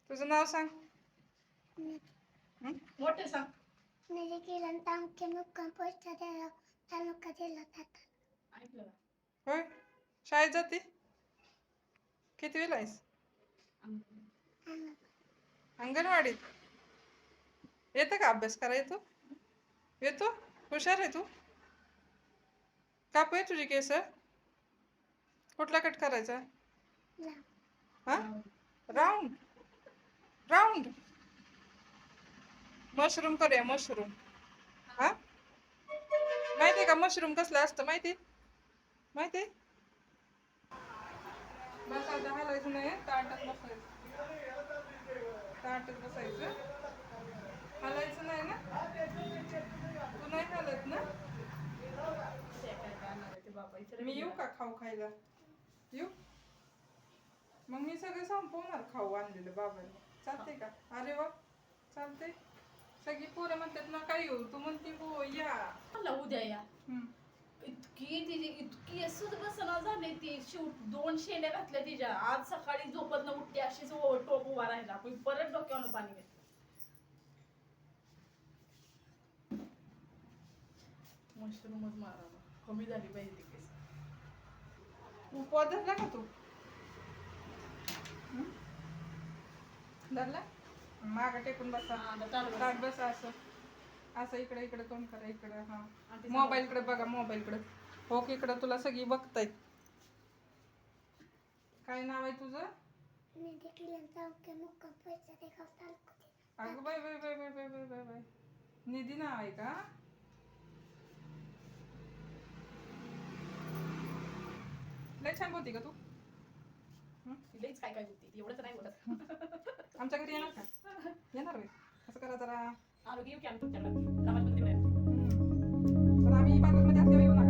तुझं नाव सांग. मोठे सांग. ऐकलं का? होय शाळेत जाते. कितवीला आहेस? अंगणवाडीत. येतं का अभ्यास करा? येतो. हुशार आहे तू. कापू आहे तुझी केस? कुठला कट करायचा? हा राऊंड. राऊंड मशरूम करूया. मशरूम. हा माहिती का मशरूम कसलं असतं? माहिती माहिती. बस आता हलायचं नाही. ताटात बसायचं. ताटात बसायचं. हलायचं नाही ना. तू नाही हलत ना. मी येऊ का खाऊ खायला? येऊ मग. मी सगळं संपवणार खाऊ आणलेलं बाबांनी. चालते का? अरे वा चालते. सगळी पोरं म्हणतात ना काय येऊ. तू म्हणती हो या. मला उद्या या. इतकी सुध बसना झाली ती. शिव 2 शेंड्या घातल्या तिच्या. आज सकाळी झोपत उठते अशीच टोप उभा राहिला. परत डोक्यावर पाणी घेतलं. मशरूमच मारावा. कमी झाली पाहिजे ती केस. उपवास धरला का तू? धरला. मागं टेकून बसा. ताट बसा. असं इकडे इकडे तोंड करा. इकडे हा मोबाईल कडे बघा. मोबाईल कडे हो की इकडे तुला सगळी बघतायत. काय नाव आहे तुझं? अगं bye bye bye bye bye bye bye bye. Nidhi नाव आहे का? लय छान बोलती का तू? लईच काय काय होती एवढं तर नाही बोलत. आमच्या घरी येणार का? येणार होय. असं करा जरा. आरोग्य येऊ की आम्ही तुमच्याकडे. कामात पण पण आम्ही पार्लरमध्ये असल्यावर येऊ नका.